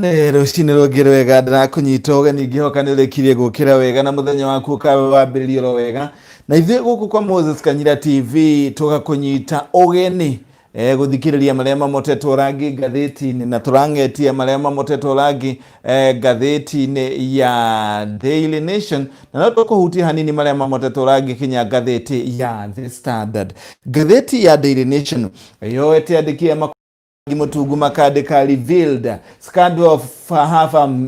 Rucini rungire wega ndirakunyita ugeni ngihoka ni urekirie gukira wega na muthenya waku ukawe wambiririe ro wega na ithuĩ guku kwa Moses Kanyira TV tugakunyita ugeni guthikiriria maria mamotetwo rangi ngathĩti-inĩ na turangetia maria mamotetwo rangi ngathĩti-inĩ ya Daily Nation na no tukuhutia hanini maria mamotetwo rangi kinya ngathĩti ya The Standard. Ngathĩti ya Daily Nation yoete andikia Mutugu makandika revealed scandal of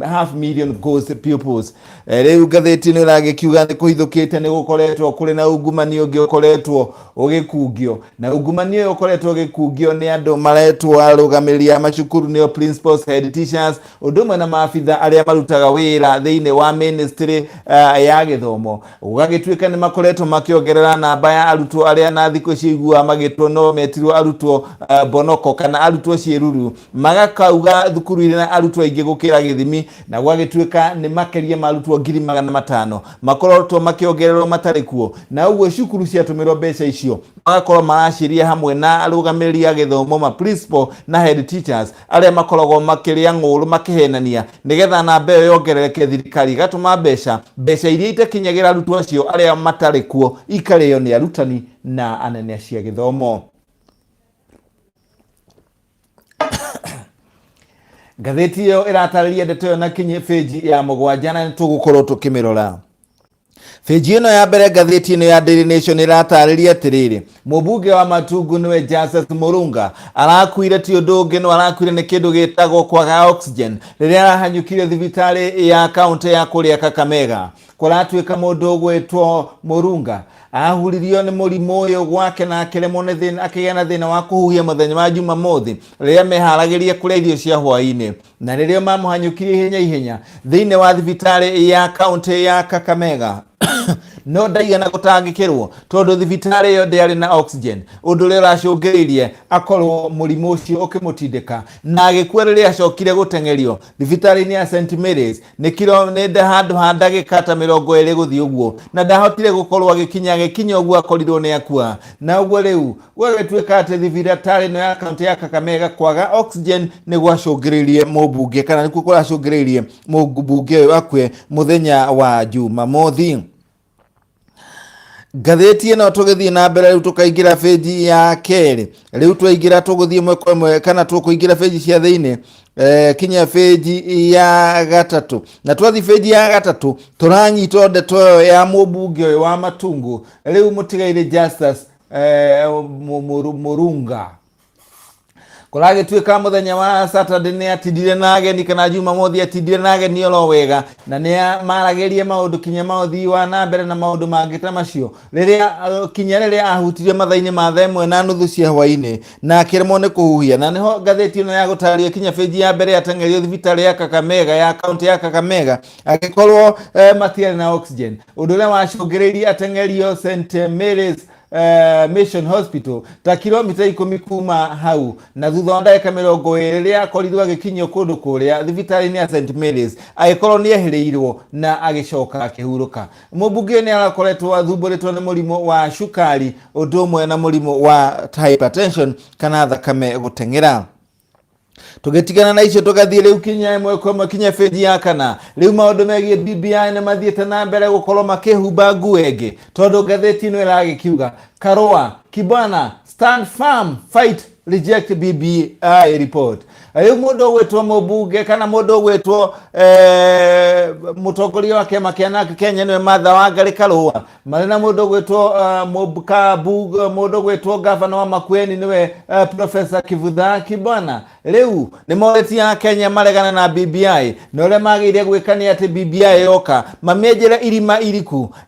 half million ghost pupils. Riu ngathĩti nĩ ĩragĩkiuga nĩ kũhithũkĩte nĩ gũkoretwo kũrĩ na ungumania ũngĩ ũkoretwo ũgĩkungio na ungumania ũyũ ũkoretwo ũgĩkungio nĩ andũ maretwo arũgamĩrĩri macukuru nĩo principals, head teachers, ũndũ ũmwe na maabitha arĩa marutaga wĩra thĩinĩ wa ministry ya gĩthomo. Gũgagĩtuĩka nĩ makoretwo makĩongerera namba ya arutwo arĩa na thikũ ici iguaga magĩtwo no metirwo arutwo bonoko kana arutwo ciĩruru, magakauga thukuru irĩ na arutwo aingĩ gũkĩra gĩthimi na gwagĩtuĩka nĩ makĩria marutwo 500,000 makoretwo makĩongererwo matarĩ kuo, na ũguo cukuru ciatũmĩrwo mbeca icio magakorwo maraciria hamwe na arũgamĩrĩri a gĩthomo ma principal na head teachers arĩa makoragwo makĩrĩa ng'ũrũ makĩhenania nĩgetha namba ĩyo yongerereke, thirikari ĩgatũma mbeca iria itakinyagĩra arutwo acio arĩa matarĩ kuo ikarĩo nĩ arutani na anene cia gĩthomo. Ngathĩti ĩyo ĩratarĩria ndeto ĩyo na kinyi page ya 7 na nĩtũgũkorwo tũkĩmĩrora. Page ĩno ya mbere ngathĩti-inĩ ya Daily Nation ĩratarĩria atĩrĩrĩ, mũmbunge wa Matungu nĩwe Justus Murunga arakuire ti ũndũ ũngĩ, no arakuire nĩ kĩndũ gĩtagwo kwaga oxygen rĩrĩa arahanyũkire thibitarĩ ya kaunti ya kũrĩa Kakamega. Kũratuĩka mũndũ ũgwĩtwo Murunga ahuririo nĩ mũrimũ ũyũ gwake na akĩremwo nĩ akĩgĩa na thĩna wa kũhuhia mũthenya wa Jumamothi rĩrĩa meharagĩria kũrĩa irio cia hwaĩ-inĩ, na rĩrĩa mamũhanyũkirie ihenya thĩinĩ wa thibitarĩ ya kaunti ya Kakamega no ndaigana gũtangĩkĩrwo tondũ thibitarĩ ĩyo ndĩarĩ na oxygen, ũndũ ũrĩa ũracũngĩrĩirie akorwo mũrimũ ũcio ũkĩmũtindĩka na agĩkua rĩrĩa acokire gũteng'erio thibitarĩ-inĩ ya St Mary's nĩ handũ ha ndagĩka ta 20 gũthiĩ ũguo, na ndahotire gũkorwo agĩkinya ũguo akorirwo nĩ akua. Na ũguo rĩu gwagĩtuĩka atĩ thibitarĩ ĩno ya kaunti ya Kakamega kwaga oxygen nĩ gwacũngĩrĩirie mũmbunge kana nĩkuo kũracũngĩrĩirie mũmbunge ũyũ akue mũthenya wa Jumamothi. Ngathĩti ĩno tũgĩthiĩ na mbere rĩu tũkaingĩra page ya kerĩ, rĩu twaingĩra tũgũthiĩ ĩmwe kwa ĩmwe kana tũkũingĩra page cia thĩinĩ kinya page ya gatatũ, na twathiĩ page ya gatatũ tũranyitwo ndeto ĩyo ya mũmbunge ũyũ wa Matungu rĩu mũtigaire Justus Murunga. Kũragĩtuĩka mũthenya wa Saturday nĩ atindire na ageni kana Jumamothi atindire na ageni oro wega na nĩ maragĩrie maũndũ kinya maũthii wa na mbere na maũndũ mangĩ ta macio rĩrĩa ahutirie mathaa-inĩ ma 1:30 cia hwaĩ-inĩ na akĩremwo nĩ kũhuhia, na nĩho ngathĩti ĩno ya gũtarĩria kinya page ya mbere ateng'erio thibitarĩ ya Kakamega ya kaunti ya Kakamega agĩkorwo matiarĩ na oxygen, ũndũ ũrĩa wacũngĩrĩirie ateng'erio St Mary's Mission Hospital ta kilomita 10 kuma hau, na thutha wa ndagĩka 20 rĩrĩa akorirwo agĩkinyio kũndũ kũrĩa thibitarĩ-inĩ ya St Mary's agĩkorwo nĩ ehĩrĩirwo na agĩcoka akĩhurũka. Mũmbunge nĩ arakoretwo athumbũrĩtwo nĩ mũrimũ wa cukari ũndũ ũmwe na mũrimũ wa hypertension kana thakame gũteng'era. Tũgĩtigana na icio tũgathiĩ rĩu kinya ĩmwe kwa ĩmwe kinya page ya kana, rĩu maũndũ megiĩ BBI nĩ mathiĩte na mbere gũkorwo makĩhumba nguo ĩngĩ tondũ ngathĩti ĩno ĩragĩkiuga Karũa Kibwana stand firm fight reject BBI report. Rĩu mũndũ ũgwĩtwo mũmbunge kana mũndũ ũgwĩtwo mũtongoria wa kĩama kĩa NARC Kenya nĩwe Martha Wangari Karũa, marĩ na mũndũ ũgwĩtwo mũndũ ũgwĩtwo gavana wa Makueni nĩwe Professor Kivutha Kibwana. Rĩu nĩ moretia Kenya maregana na BBI na ũrĩa magĩrĩire gwĩka nĩ atĩ BBI yoka mamĩenjere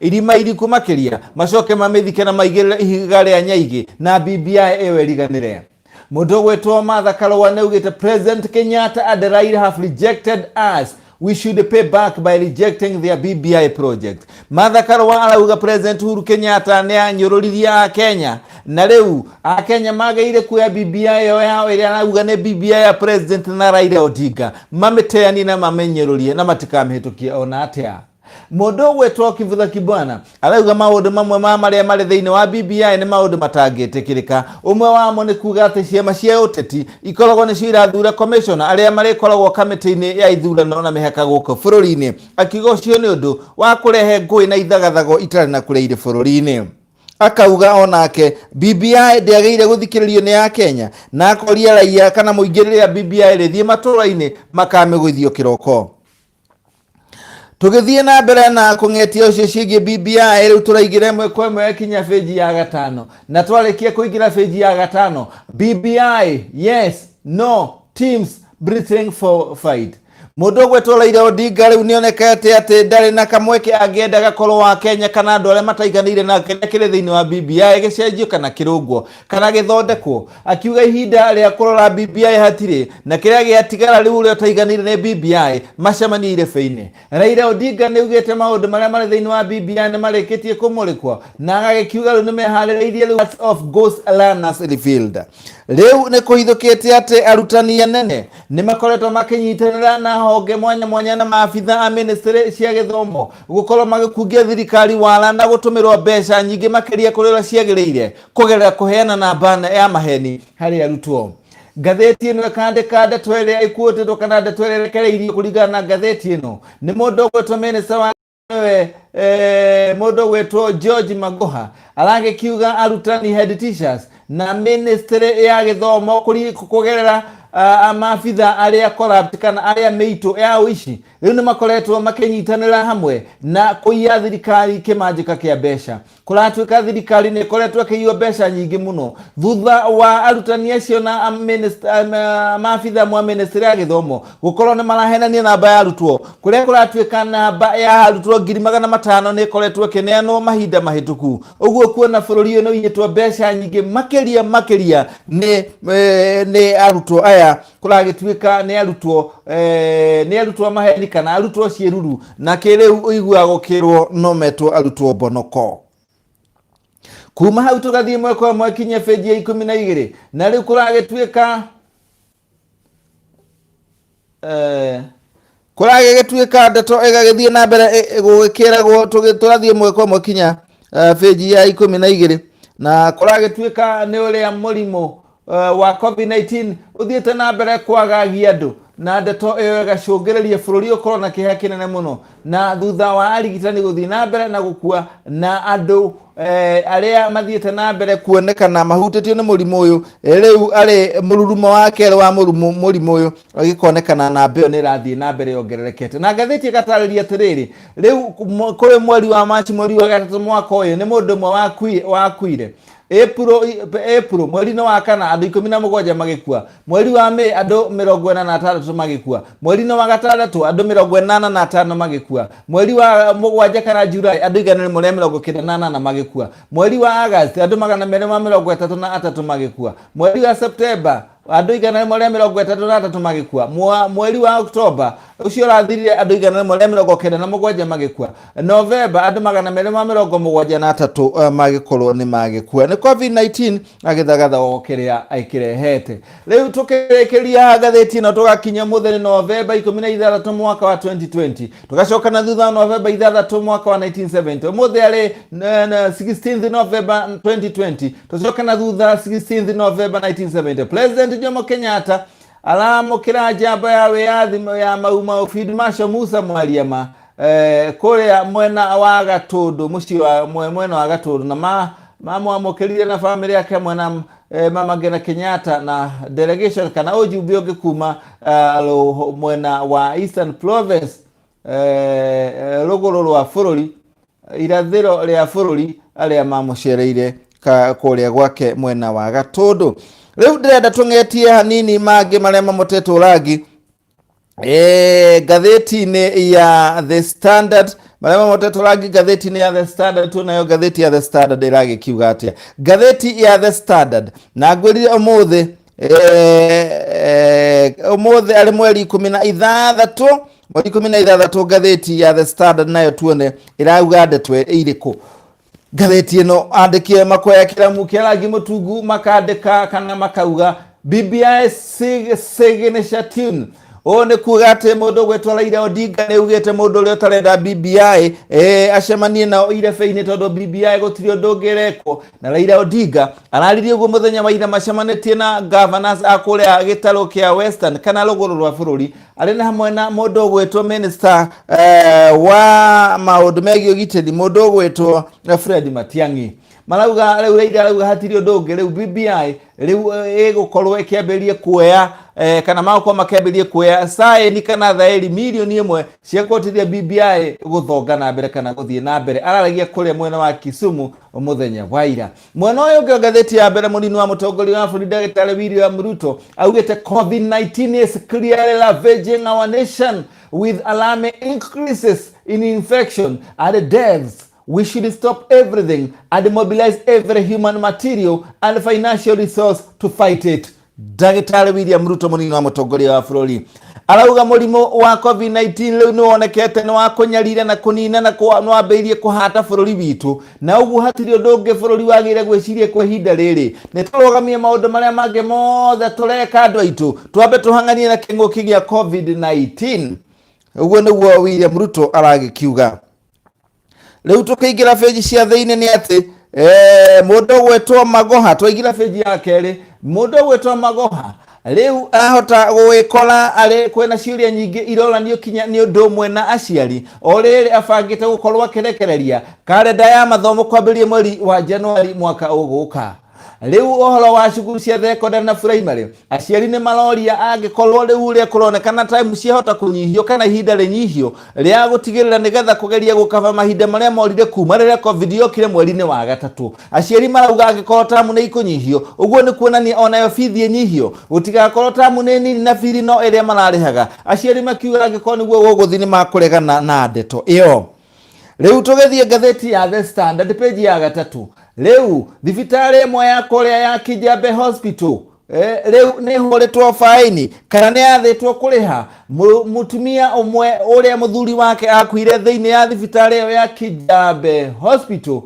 irima iriku makĩria macoke mamĩthike na maigĩrĩre ihiga rĩa nyaigĩ na BBI ĩyo ĩriganĩre. Mũndũ ũgwĩtwo Martha Karũa nĩaugĩte President Kenyatta and Raila have rejected us, we should pay back by rejecting their BBI project. Martha Karũa arauga President Uhuru Kenyatta nĩ anyũrũririe Kenya na rĩu Kenya magĩrĩire kuoya BBI ĩyo yao ĩrĩa arauga nĩ BBI ya President na Raila Odinga mamĩteanie na mamĩnyũrũrie na matikamĩhĩtũkie ona atĩa. Mundu gwetwo Kivutha Kibwana arauga maundu mamwe maria mari thiini wa BBI ni maundu matangitikirika. Umwe wamo ni kuga ati ciama cia uteti ikoragwo nicio irathura commissioner aria marikoragwo kamiti-ini ya ithurano na mihaka guku bururi-ini. Akiuga ucio ni undu wa kurehe ngui na ithagathago itari na kuria iri bururi-ini. Akauga onake BBI ndiagĩrĩire gũthikĩrĩrio nĩ ya Kenya na akoria raia kana mũingĩrĩre BBI rĩthiĩ matũra-inĩ makamĩgũithio kĩroko. Tũgĩthiĩ na mbere na kũng'etia ũcio ciĩgiĩ BBI rĩu tũraingĩra ĩmwe kwa ĩmwe kinya page ya gatano, na twarĩkia kũingĩra page ya gatano. BBI yes no teams breathing for fight. Mundu gwetwo Raila Odinga riu nionekete ati ndari na kamweke angienda gakorwo wa Kenya kana andu aria mataiganire na kiri thiini wa BBI gicenjio kana kirungwo kana githondekwo. Akiuga ihinda ria kurora BBI hatire na kiria giatigara riu ria taiganire ni BBI macemani irebe-ini. Raila Odinga niugite maundu maria mari thiini wa BBI ni marikitie kumurikwo na agakiuga riu ni mehaririirie riu of ghost learners revealed. Riu ni kuhithukite ati arutani anene ni makoretwo makinyitanira na honge mwanya mwanya na maabitha a ministry cia githomo gukorwo magikungia thirikari wala na gutumirwo mbeca nyingi makiria kurira ciagiriire kugerera kuheana namba ya maheni hari arutwo. Gatheti ino ikandika ndeto iria ikuotetwo kana ndeto iria irekereirio kuringana na gatheti ino ni mundu gwetwo minister wa mundu gwetwo George Magoha aragikiuga arutani head teachers na ministry ya githomo kugerera maabitha aria corrupt kana aria meito ya uici riu ni makoretwo makinyitanira hamwe na kuiya thirikari kimanjika kia mbeca. Kuratuika thirikari ni koretwo kiiyo mbeca nyingi muno thutha wa arutani acio na maabitha mwa ministry ya githomo gukorwo ni marahenania namba ya arutwo kuria kuratuika namba ya arutwo 500,000 ni koretwo kineanwo mahinda mahituku. Uguo kuona bururi uyu unyitwo mbeca nyingi makiria ni arutwo aya kuragituika ni arutwo maheni kana arutwo ciiruru na kiriu igua kirwo no metwo arutwo bonoko. Kuma hau tugathie mwe kwa mwe kinya page ya 12 na riu kuragituika ndeto igagithie na mbere gugikiragwo turathie mwe kwa mwe kinya page ya 12 na kuragituika ni uria murimo wa COVID-19 uthiete na mbere kwagagia andu na ndeto iyo igacungiriria bururi ukorwo na kiha kinene muno na thutha wa arigitani guthii na mbere na gukua na andu aria mathiete na mbere kuonekana mahutitio ni murimu uyu riu ari mururumo wa kere wa murimu uyu agikonekana na mbeo ni rathii na mbere yongererekete. Na gatheti gatariria atiriri riu kuri mweri wa Machi mweri wa gatatu mwaka uyu ni mundu mwe wakuire April mweri wa kana andu 17 magikua, mweri wa Mei andu 46 magikua, mweri wa gatandatũ andu 85 magikua, mweri wa mugwanja kana Julai andu 198 magikua, mweri wa August andu 233 magikua, mweri wa September andu 133 magikua, mweri wa October ucio rathirire andu 197 magikua, November andu 273 magikorwo ni magikua. Ni COVID-19 agithagatha okiria aikirehete. Riu tukirekeria gatheti na tugakinya mutheri November 16 mwaka wa 2020 tugacoka na thutha November 6 mwaka wa 1970 mutheri 16th November 2020 tugacoka na thutha 16th November 1970 President Jomo Kenyatta aramukira njamba ya wiathi ya mauma Field Marshal Musa Mwaliama kuria mwena wa Gatundu muci wa mwena wa Gatundu na mamwamukirire na family yake mwena Mama Ngina Kenyatta na delegation kana ujumbe ungi kuma mwena wa Eastern Province ruguru rwa bururi irathiro ria bururi aria mamucereire kuria gwake mwena wa Gatundu. Riu ndirenda tung'etie hanini mangi maria mamotetwo rangi gatheti-ini ya The Standard maria mamotetwo rangi gatheti-ini ya The Standard tunayo gatheti ya The Standard iragikiuga atia. Gatheti ya The Standard na ngwirire umuthi ari mweri 16 gatheti ya The Standard nayo tuone irauga ndeto iriku. Gatheti ino andikie makoya kiramu kia rangi mutungu makandika kana makauga BBI signature tune one kugate mundu gwetwa Raila Odinga ne ugete mundu ule utarenda BBI acemanie na irebe-ini tondu BBI gutiri undu ngereko na Raila Odinga araririe guo muthenya wa ira macemanĩtie na governors a kuria gitaro kia Western kana rũgũrũ rwa bũrũri arĩ na hamwe na mũndũ ũgwĩtwo minister wa maũndũ megiĩ ũgitĩri mũndũ ũgwĩtwo Fred Matiang'i. Marauga rĩu Raila arauga hatirĩ ũndũ ũngĩ, rĩu BBI rĩu ĩgũkorwo ĩkĩambĩrĩria kuoya kana magũkorwo makĩambĩrĩria kuoya saĩni kana thaĩri mirioni ĩmwe cia kũhotithia BBI gũthonga na mbere kana gũthiĩ na mbere. Araragia kũrĩa mwena wa Kisumu mũthenya wa ira. Mwena ũyũ ũngĩ ngathĩti ya mbere mũnini wa mũtongoria wa bũrũri Ndagĩtarĩ William Ruto augĩte COVID-19 is clearly ravaging our nation with alarming increases in infection and deaths. We should stop everything and mobilize every human material and financial resource to fight it. Ndagĩtarĩ William Ruto mũnini wa mũtongoria wa bũrũri arauga mũrimũ wa COVID-19 rĩu nĩ wonekete nĩ wa kũnyarira na kũnina na wambĩrĩirie kũhata bũrũri witũ, na ũguo hatirĩ ũndũ ũngĩ bũrũri wagĩrĩire gwĩciria kwa ihinda rĩrĩ nĩ tũrũgamie maũndũ marĩa mangĩ mothe tũreka andũ aitũ twambe tũhang'anie na kĩng'ũki gĩa COVID-19. Ũguo nĩguo William Ruto aragĩkiuga. Rĩu tũkĩingĩra page cia thĩinĩ nĩ atĩ mũndũ ũgwĩtwo Magoha, twaingĩra page ya kerĩ, mũndũ ũgwĩtwo Magoha rĩu ahota gwĩkora arĩ kwĩna ciũria nyingĩ iroranio kinya nĩ ũndũ ũmwe na aciari o rĩrĩ abangĩte gũkorwo akĩrekereria karenda ya mathomo kwambĩrĩria mweri wa Januari mwaka ũgũka. Rĩu ũhoro wa cukuru cia thekondarĩ na primary aciari nĩ maroria angĩkorwo rĩu ũrĩa kũronekana time ciahota kũnyihio kana ihinda rĩnyihio rĩa gũtigĩrĩra nĩgetha kũgeria gũkaba mahinda marĩa morire kuma rĩrĩa COVID yokire mweri-inĩ wa gatatũ. Aciari marauga angĩkorwo tamu nĩ ikũnyihio ũguo nĩ kuonania onayo bithi ĩnyihio gũtigakorwo tamu nĩ nini na bithi no ĩrĩa mararĩhaga. Aciari makiuga angĩkorwo nĩguo gũgũthiĩ nĩ makũregana na ndeto ĩyo. Rĩu tũgĩthiĩ ngathĩti ya The Standard page ya gatatũ, rĩu thibitarĩ ĩmwe ya kũrĩa ya Kijabe Hospital rĩu nĩ hũrĩtwo faini kana nĩ yathĩtwo kũrĩha mũtumia ũmwe ũrĩa mũthuri wake akuire thĩinĩ ya thibitarĩ ĩyo ya Kijabe Hospital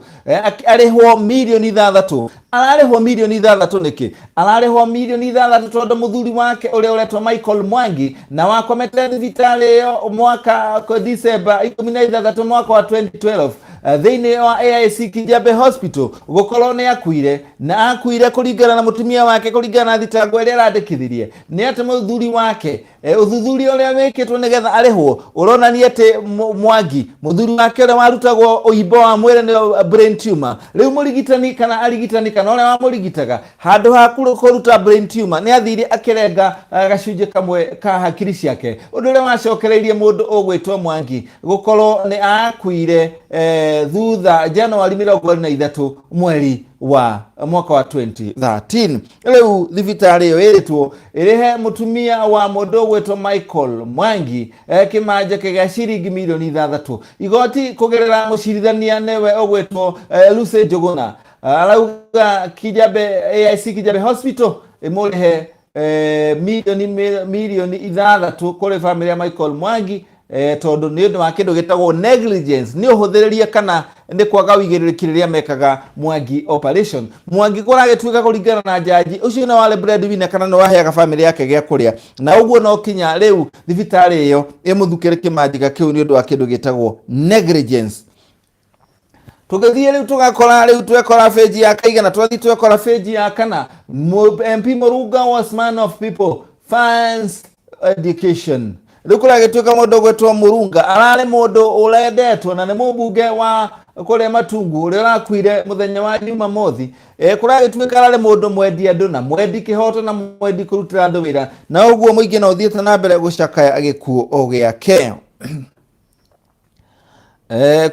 arĩhwo mirioni 6. Ararĩhwo mirioni 6 nĩkĩ? Ararĩhwo mirioni 6 tondũ mũthuri wake ũrĩa ũretwo Michael Mwangi na wakomete thibitarĩ ĩyo mwaka December 16 mwaka wa 2012 thĩinĩ wa AIC Kijabe Hospital gũkorwo nĩ akuire na akuire kũringana na mũtumia wake kũringana na thitango ĩrĩa arandĩkithirie nĩ atĩ mũthuri wake ũthuthuria ũrĩa wĩkĩtwo nĩgetha arĩhwo ũronania atĩ Mwangi mũthuri wake ũrĩa warutagwo ũimbo wa mwĩrĩ nĩ brain tumor. Rĩu mũrigitani kana arigitani kana ũrĩa wamũrigitaga handũ ha kũruta brain tumor nĩ athire akĩrenga gacunjĩ kamwe ka hakiri ciake, ũndũ ũrĩa wacokereirie mũndũ ũgwĩtwo Mwangi gũkorwo nĩ akuire thutha Januari 23 mweri wa mwaka wa 2013. Rĩu thibitarĩ ĩyo ĩrĩtwo ĩrĩhe mũtumia wa mũndũ ũgwĩtwo Michael Mwangi kĩmanja kĩa ciringi mirioni 6. Igoti kũgerera mũcirithania nĩwe ũgwĩtwo Lucy Njuguna arauga Kijabe AIC Kijabe Hospital ĩmũrĩhe mirioni 6 kũrĩ famĩlĩ ya Michael Mwangi tondu nĩ ũndũ wa kĩndũ gĩtagwo negligence, nĩ ũhũthĩrĩria kana nĩ kwaga ũigĩrĩrĩki rĩrĩa mekaga Mwangi operation. Mwangi kũragĩtuĩka kũringana na jaji ũcio nĩ warĩ breadwinner kana nĩ waheaga famĩlĩ yake gĩa kũrĩa, na ũguo no kinya rĩu thibitarĩ ĩyo ĩmũthukĩre kĩmanjĩka kĩu nĩ ũndũ wa kĩndũ gĩtagwo negligence. Tũgĩthiĩ rĩu tũgakora rĩu twekora page ya kaigana, twathiĩ twekora page ya kana MP Murunga was man of people funds education. Rĩu kũragĩtuĩka mũndũ ũgwĩtwo Murunga ararĩ mũndũ ũrendetwo na nĩ mũmbunge wa kũrĩa Matungu ũrĩa ũrakuire mũthenya wa Jumamothi. Kũragĩtuĩka ararĩ mũndũ mwendi andũ na mwendi kĩhoto na mwendi kũrutĩra andũ wĩra, na ũguo mũingĩ no ũthiĩte na mbere gũcakaya gĩkuũ gĩake.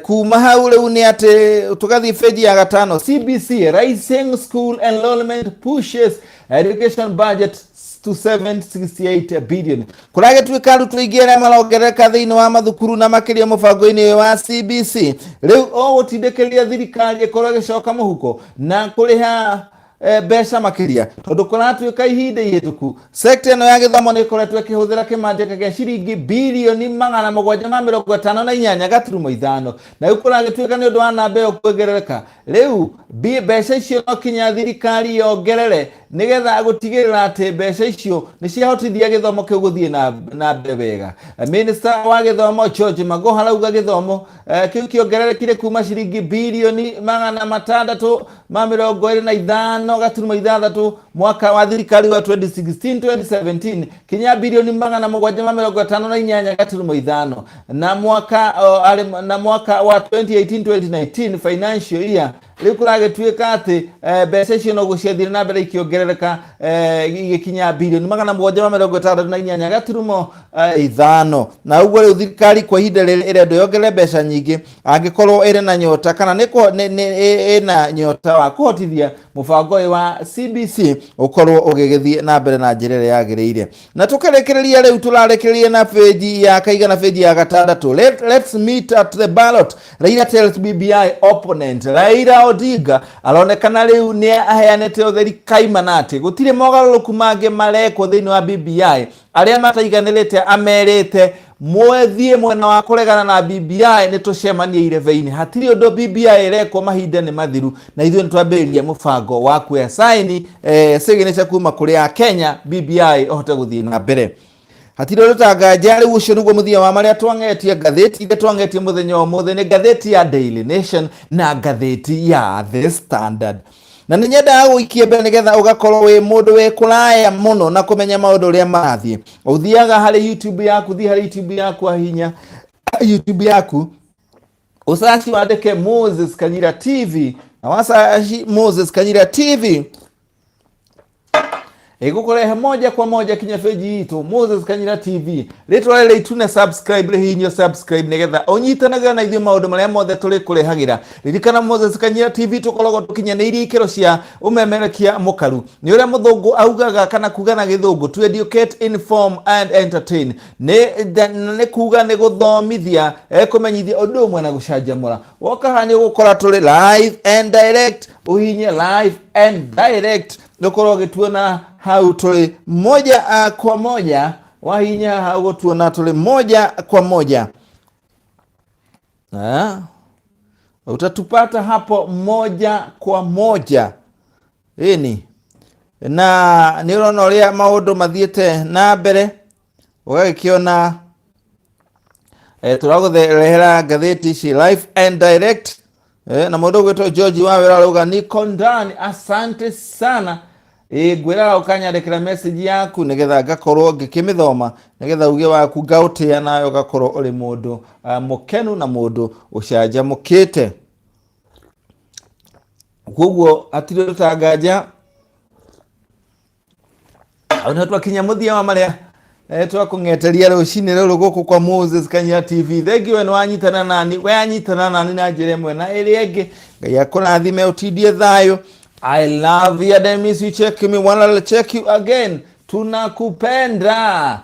Kuma hau rĩu nĩ atĩ tũgathiĩ page ya gatano, CBC rising school enrollment pushes education budget to 768 billion. Kũragĩtuĩka arutwo aingĩ arĩa marongerereka thĩinĩ wa mathukuru na makĩria mũbango-inĩ wa CBC rĩu o gũtindĩkĩrĩria thirikari ĩkorwo ĩgĩcoka mũhuko na kũrĩha mbeca makiria tondu kuratuika ihinda ihituku sector ino ya githomo ni ikoretwo ikihuthira kimandika gia ciringi bilioni 758 gaturumo ithano na riu kuragituika ni undu wa namba iyo kuongerereka. Riu mbeca icio no kinya thirikari yongerere nigetha gutigirira ati mbeca icio ni ciahotithia githomo kiu guthie na mbere wega. Minister wa githomo George Magoha arauga githomo kiu kiongererekire kuma ciringi bilioni 625 gaturumo ithathatu mwaka wa thirikari wa 2016-2017 kinya bilioni 758 gaturumo ithano na mwaka wa 2018-2019 financial year. Riu kuragituika ati mbeca icio no guciathire na mbere ikiongerereka igikinya bilioni 758 gaturumo ithano na uguo riu thirikari kwa ihinda irendo yongerere mbeca nyingi angikorwo iri na nyota kana ina nyota wa kuhotithia mubango wa CBC ukorwo ugigithie na mbere na njira iria yagiriire. Na tukarekereria riu turarekereria na page ya kaiga na page ya gatandatu. Let's meet at the ballot. Raila tells BBI opponent Raila Odinga aronekana riu ni aheanete utheri kaimanati gutire mogaruruku mange mareko thiini wa BBI aria mataiganirite amerite mwethie mwena wa kuregana na BBI ni tucemanie ireveini hatiri undu BBI ireko mahinda ni mathiru na ithuĩ nitwambĩrĩria mũbango wa kuoya saini signature kuma kuri a Kenya BBI ohote guthii na mbere. Hatiri undu tanganja riu ucio niguo muthia wa maria twangetie ngathĩti ile twangetie muthenya wa mũthĩ ni ngathĩti ya Daily Nation na ngathĩti ya The Standard. Na ninyenda guikie mbere nigetha ugakorwo wi mundu wi kuraya muno na kumenya maundu uria marathie. Uthiaga hari YouTube yaku, thi hari YouTube yaku ahinya YouTube yaku usachi wandike Moses Kanyira TV na wasachi Moses Kanyira TV igukurehe moja kwa moja kinya page itu Moses Kanyira TV. Ritwa rĩrĩ itune subscribe rihinyo subscribe nigetha unyitanaga na ithuĩ maundu maria mothe turi kurehagira. Ririkana Moses Kanyira TV tukoragwo tukinyanĩirie ikero cia umemerekia mukaru. Ni uria muthungu augaga kana kuga na githungu to educate, inform and entertain. Ni kuga ni guthomithia kumenyithia undu umwe na gucanjamũra. Woka hani gukora turi live and direct, uhinye live and direct ndokorwo gituona hau tuli moja kwa moja, wahinya hau tuona tuli moja kwa moja. Utatupata hapo moja kwa moja. Ini na nirona uria maundu mathiete na mbere ugagikiona turagutherehera ngathĩti ici live and direct. Na mundu gwitwo George Wawera arauga niko ndani, asante sana. Gwira ukanyandikira message yaku nigetha ngakorwo ngikimithoma nigetha uge waku ngautia nayo gakorwo uri mundu mukenu na mundu ucanjamukite. Koguo atiri utanganja ona twakinya muthia wa maria twakung'eteria rucini ruru guku kwa Moses Kanyira TV. Thengi we nwanyitana nani, we anyitana nani na njira imwe na iri ingi. Ngai akurathime utindie thayo. I love you, then miss you, check me one, I'll check you again. Tunakupenda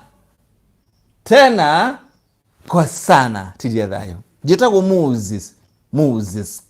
tena kwa sana. Tidia thayo. Jitagwo Moses